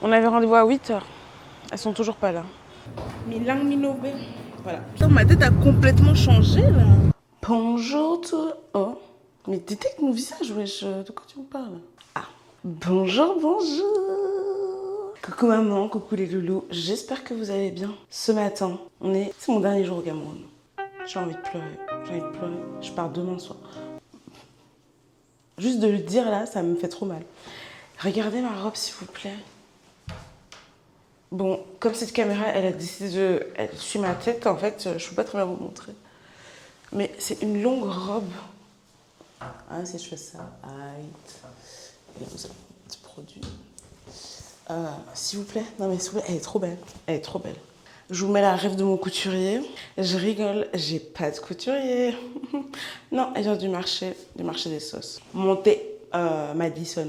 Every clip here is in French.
On avait rendez-vous à 8h. Elles sont toujours pas là. Milang Minobé. Voilà. Putain, ma tête a complètement changé là. Bonjour toi. Oh. Mais détecte mon visage, wesh. De quoi tu me parles? Ah. Bonjour, bonjour. Coucou maman, coucou les loulous. J'espère que vous allez bien. Ce matin, c'est mon dernier jour au Cameroun. J'ai envie de pleurer. Je pars demain soir. Juste de le dire là, ça me fait trop mal. Regardez ma robe s'il vous plaît. Bon, comme cette caméra, elle a décidé de... Elle suit ma tête, en fait, je peux pas très bien vous montrer. Mais c'est une longue robe. Ah, si je fais ça, aïe. Il y a un petit produit. S'il vous plaît, non mais s'il vous plaît, elle est trop belle. Elle est trop belle. Je vous mets la rêve de mon couturier. Je rigole, j'ai pas de couturier. Non, elle vient du marché des sauces. Montée Madison.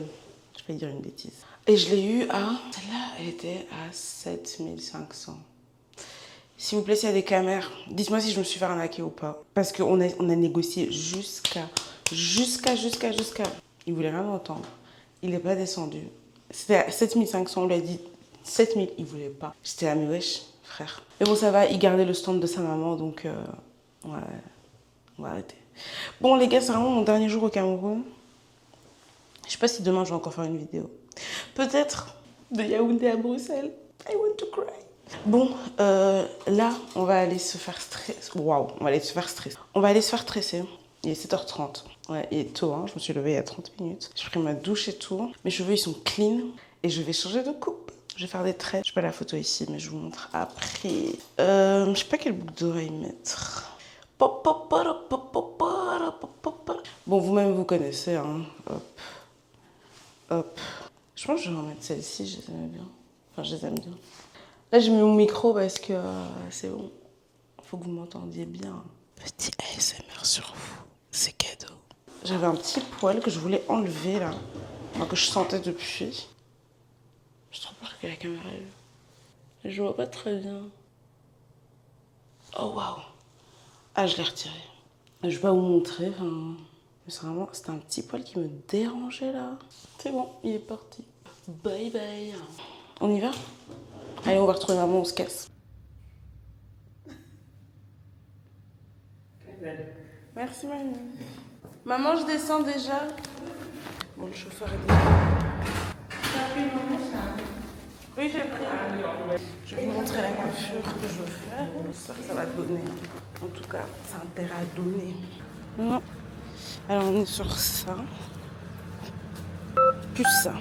Je vais dire une bêtise. Et je l'ai eu à... Celle-là, elle était à 7500. S'il vous plaît, s'il y a des caméras, dites-moi si je me suis fait arnaquer ou pas. Parce qu'on a négocié jusqu'à... Il voulait rien entendre. Il n'est pas descendu. C'était à 7500, on lui a dit 7000, il voulait pas. J'étais à mes wesh, frère. Mais bon, ça va, il gardait le stand de sa maman, donc on va arrêter. Bon, les gars, c'est vraiment mon dernier jour au Cameroun. Je sais pas si demain, je vais encore faire une vidéo. Peut-être de Yaoundé à Bruxelles. I want to cry. Bon, là, on va aller se faire stresser. Waouh, on va aller se faire stresser. On va aller se faire tresser. Il est 7h30. Ouais, il est tôt, hein. Je me suis levée il y a 30 minutes. J'ai pris ma douche et tout. Mes cheveux, ils sont clean. Et je vais changer de coupe. Je vais faire des traits. Je n'ai pas la photo ici, mais je vous montre après. Je sais pas quelle boucle d'oreille mettre. Bon, vous-même, vous connaissez, hein. Hop. Hop. Je pense que je vais remettre celle-ci, je les aime bien. Enfin, je les aime bien. Là, j'ai mis mon micro parce que c'est bon. Faut que vous m'entendiez bien. Petit ASMR sur vous. C'est cadeau. J'avais un petit poil que je voulais enlever, là. Enfin, que je sentais depuis. J'ai trop peur que la caméra est... Je vois pas très bien. Oh, waouh. Ah, je l'ai retiré. Je vais pas vous montrer, enfin... C'était un petit poil qui me dérangeait, là. C'est bon, il est parti. Bye bye. On y va? Allez, on va retrouver maman, on se casse. Merci, maman. Maman, je descends déjà. Bon, le chauffeur est déjà. Oui, j'ai pris. Je vais vous montrer la coiffure que je veux faire. J'espère que ça va donner. En tout cas, ça a intérêt à donner. Non. Alors, on est sur ça. Plus ça.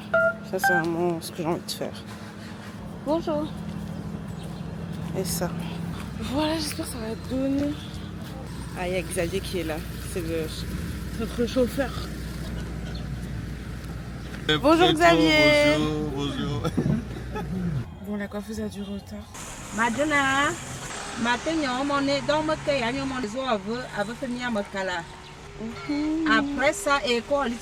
Ça, c'est vraiment ce que j'ai envie de faire. Bonjour. Et ça. Voilà, j'espère que ça va donner. Ah, il y a Xavier qui est là. C'est notre chauffeur. Bonjour Xavier. Bonjour. Bon, la coiffeuse a du retard. Madonna, après ça, et quoi, donc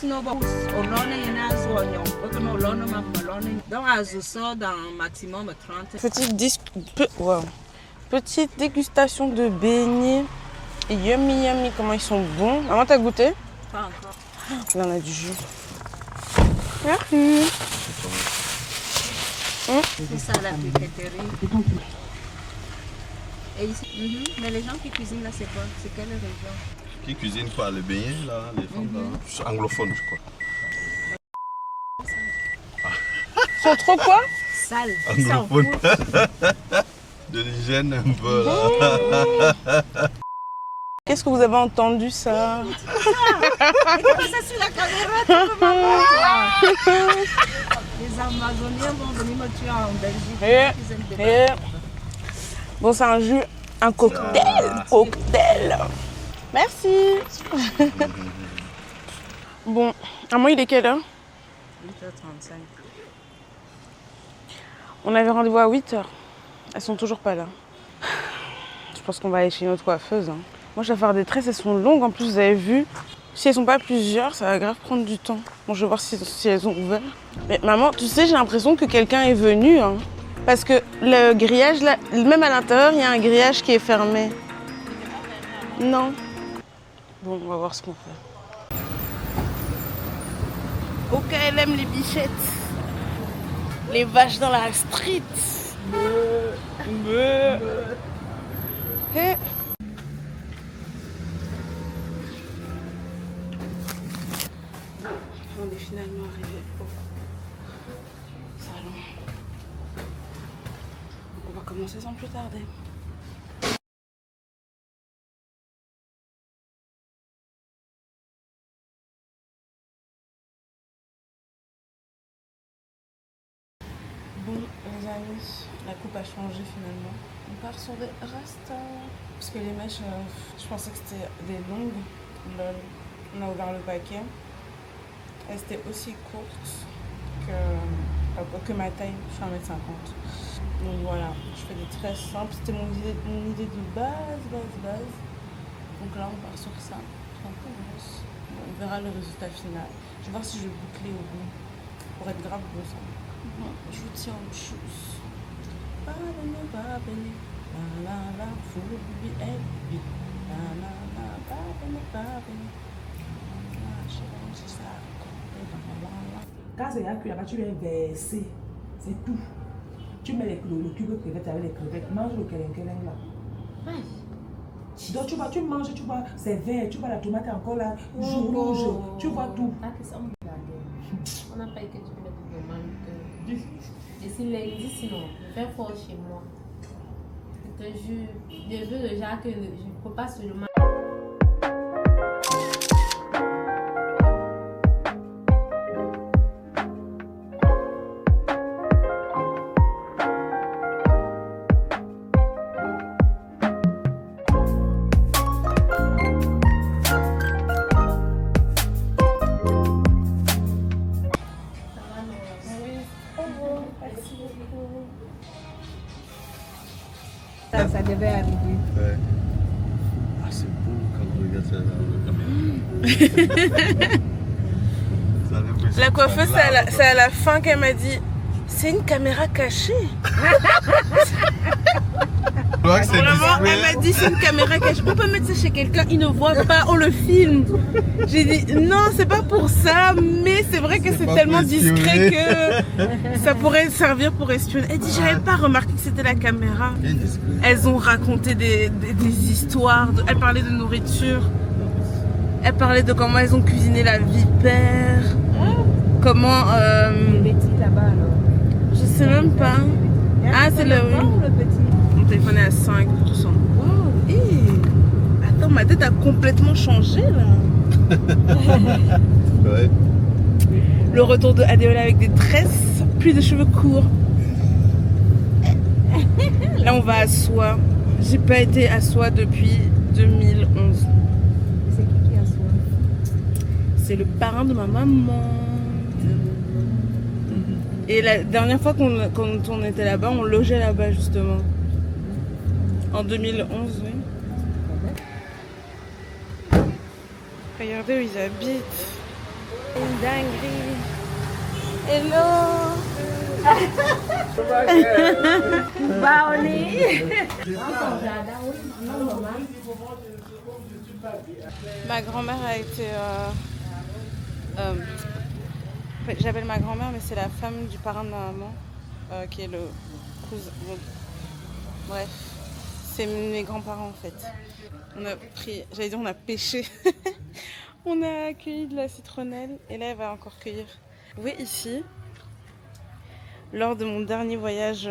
je sors dans maximum 30. Petite dégustation de beignets. Yummy yummy, comment ils sont bons. Maman, t'as goûté? Pas encore. Là, on a du jus. Merci. C'est ça la piqueterie. Et ici, mais les gens qui cuisinent là, c'est quoi? C'est quelle région? Qui cuisine quoi? Les beignets là, les femmes là. Je suis anglophone, je crois. Ils sont trop quoi? Sale. Anglophone. De l'hygiène un peu là. Qu'est-ce que vous avez entendu ça? C'est sur la caméra, tu peux maman. Les Amazoniens vont venir me tuer en Belgique. Bon, c'est un jus, un cocktail. Cocktail. Merci. Bon, à moi, il est quelle heure? 8h35. On avait rendez-vous à 8h. Elles sont toujours pas là. Je pense qu'on va aller chez notre coiffeuse. Hein. Moi, je vais faire des tresses, elles sont longues. En plus, vous avez vu, si elles sont pas plusieurs, ça va grave prendre du temps. Bon, je vais voir si elles ont ouvert. Mais maman, tu sais, j'ai l'impression que quelqu'un est venu. Hein. Parce que le grillage, là, même à l'intérieur, il y a un grillage qui est fermé. Non. Bon, on va voir ce qu'on fait. Ok, elle aime les bichettes. Les vaches dans la street. Eh. On est finalement arrivé au salon. On va commencer sans plus tarder. Bon les amis, la coupe a changé finalement. On part sur des rastas. Parce que les mèches, je pensais que c'était des longues. Lol. On a ouvert le paquet. Elles étaient aussi courtes que ma taille. Je suis 1m50. Donc voilà, je fais des tresses simples. C'était mon idée de base. Donc là on part sur ça. Bon, on verra le résultat final. Je vais voir si je vais boucler au bout. Pour être grave beau ça. Bon, je vous tiens en chose. La faut oublier Quand c'est là que là-bas, tu viens verser. C'est tout. Tu mets le cube de crevettes avec les crevettes. Mange le kélen là. Donc tu manges, tu vois, c'est vert, tu vois la tomate est encore là, rouge, tu vois tout. On n'a pas été que tu mets vraiment que. Et si lundi, sinon, je fais fort chez moi. Je te jure, je veux déjà que je ne peux pas seulement. Ça devait arriver. Ouais. Ah, c'est beau quand on regarde ça dans la caméra. La coiffeuse, c'est à la fin qu'elle m'a dit c'est une caméra cachée. Vraiment, elle m'a dit c'est une caméra cachée. On peut mettre ça chez quelqu'un, il ne voit pas, on le filme. J'ai dit non, c'est pas pour ça, mais c'est vrai que c'est tellement discret que ça pourrait servir pour espionner. Elle dit j'avais pas remarqué que c'était la caméra. Elles ont raconté des histoires, elles parlaient de nourriture. Elle parlait de comment elles ont cuisiné la vipère. Comment. Betty là-bas alors. Je sais même pas. Ah, c'est le. Le petit. Mon téléphone est à 5%. Wow. Attends, ma tête a complètement changé là. Ouais. Le retour de Adéola avec des tresses, plus de cheveux courts. Là, on va à Soie. J'ai pas été à Soie depuis 2011. C'est qui a soin? C'est le parrain de ma maman. Et la dernière fois quand on était là-bas, on logeait là-bas justement. En 2011, oui. Regardez où ils habitent. Une dinguerie. Hello. Bah, on est. Ma grand-mère a été... j'appelle ma grand-mère, mais c'est la femme du parrain de ma maman, qui est le cousin. Bref, c'est mes grands-parents en fait. On a pris, j'allais dire on a pêché. On a cueilli de la citronnelle et là elle va encore cueillir. Vous voyez ici, lors de mon dernier voyage,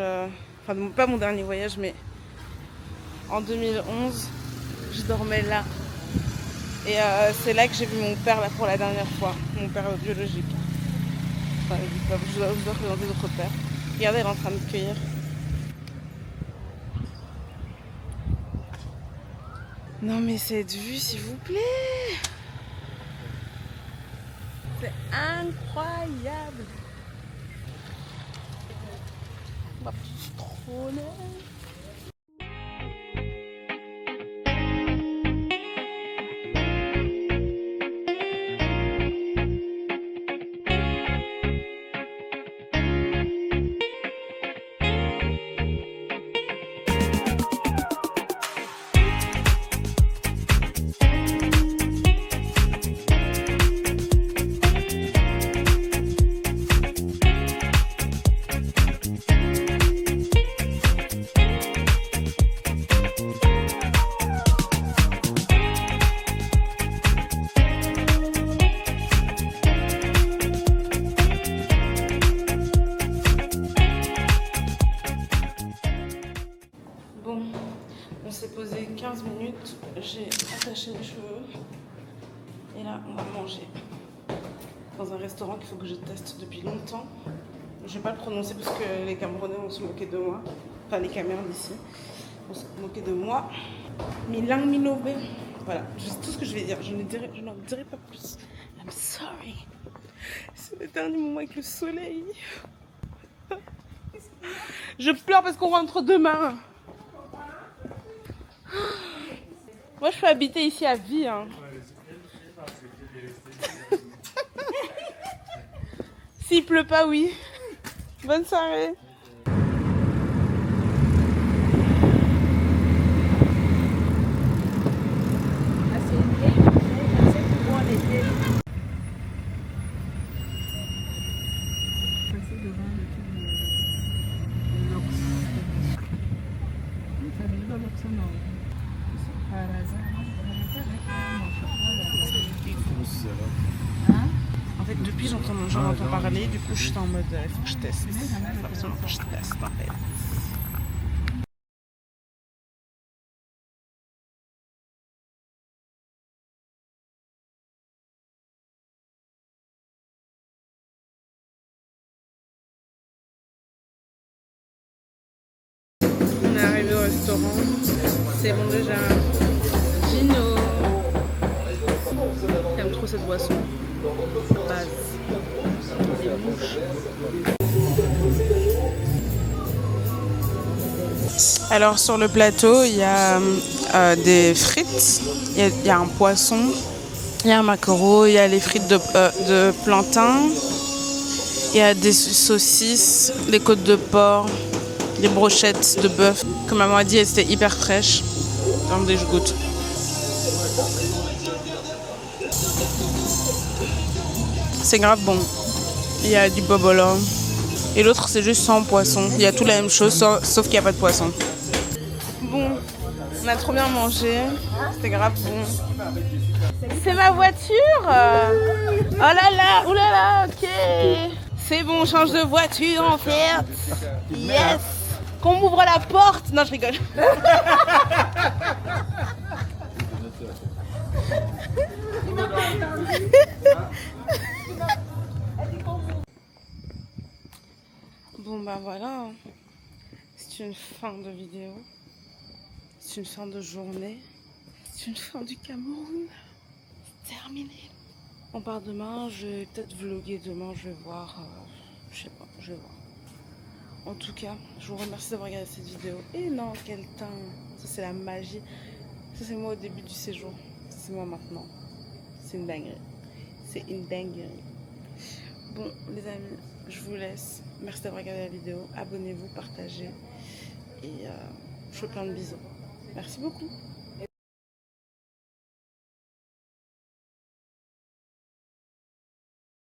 enfin pas mon dernier voyage, mais en 2011, je dormais là. Et c'est là que j'ai vu mon père là pour la dernière fois, mon père biologique. Enfin, je dois présenter d'autres pères. Regardez, elle est en train de cueillir. Non mais cette vue, s'il vous plaît. C'est incroyable. Ma petite citronnelle. posé 15 minutes, j'ai attaché mes cheveux et là on va manger dans un restaurant qu'il faut que je teste depuis longtemps. Je vais pas le prononcer parce que les Camerounais vont se moquer de moi, enfin les caméras d'ici vont se moquer de moi. Milang Minové, voilà, c'est tout ce que je vais dire, je n'en dirai pas plus. I'm sorry. C'est le dernier moment avec le soleil. Je pleure parce qu'on rentre demain. Moi, je peux habiter ici à vie. Hein. S'il pleut pas, oui. Bonne soirée. En fait, depuis j'entends parler, du coup je suis en mode il faut que je teste. Il faut absolument que je teste en fait. On est arrivé au restaurant, c'est bon déjà. Gino. J'aime trop cette boisson. Base. Des mouches. Alors sur le plateau, il y a des frites, il y a un poisson, il y a un maquereau, il y a les frites de plantain, il y a des saucisses, des côtes de porc, des brochettes de bœuf. Comme maman a dit, elles étaient hyper fraîches. Attendez, je goûte. C'est grave bon. Il y a du bobolo. Et l'autre, c'est juste sans poisson. Il y a tout la même chose, sauf qu'il n'y a pas de poisson. Bon, on a trop bien mangé. C'était grave bon. C'est ma voiture. Oh là là, oulala, ok. C'est bon, on change de voiture en fait. Yes. Qu'on m'ouvre la porte. Non, je rigole. Bon bah voilà, c'est une fin de vidéo, c'est une fin de journée, c'est une fin du Cameroun, c'est terminé. On part demain, je vais peut-être vlogger demain, je vais voir, je sais pas, je vais voir. En tout cas, je vous remercie d'avoir regardé cette vidéo. Et non, quel teint, ça c'est la magie, ça c'est moi au début du séjour, ça c'est moi maintenant, c'est une dinguerie, c'est une dinguerie. Bon les amis, je vous laisse. Merci d'avoir regardé la vidéo. Abonnez-vous, partagez. Et je vous fais plein de bisous. Merci beaucoup.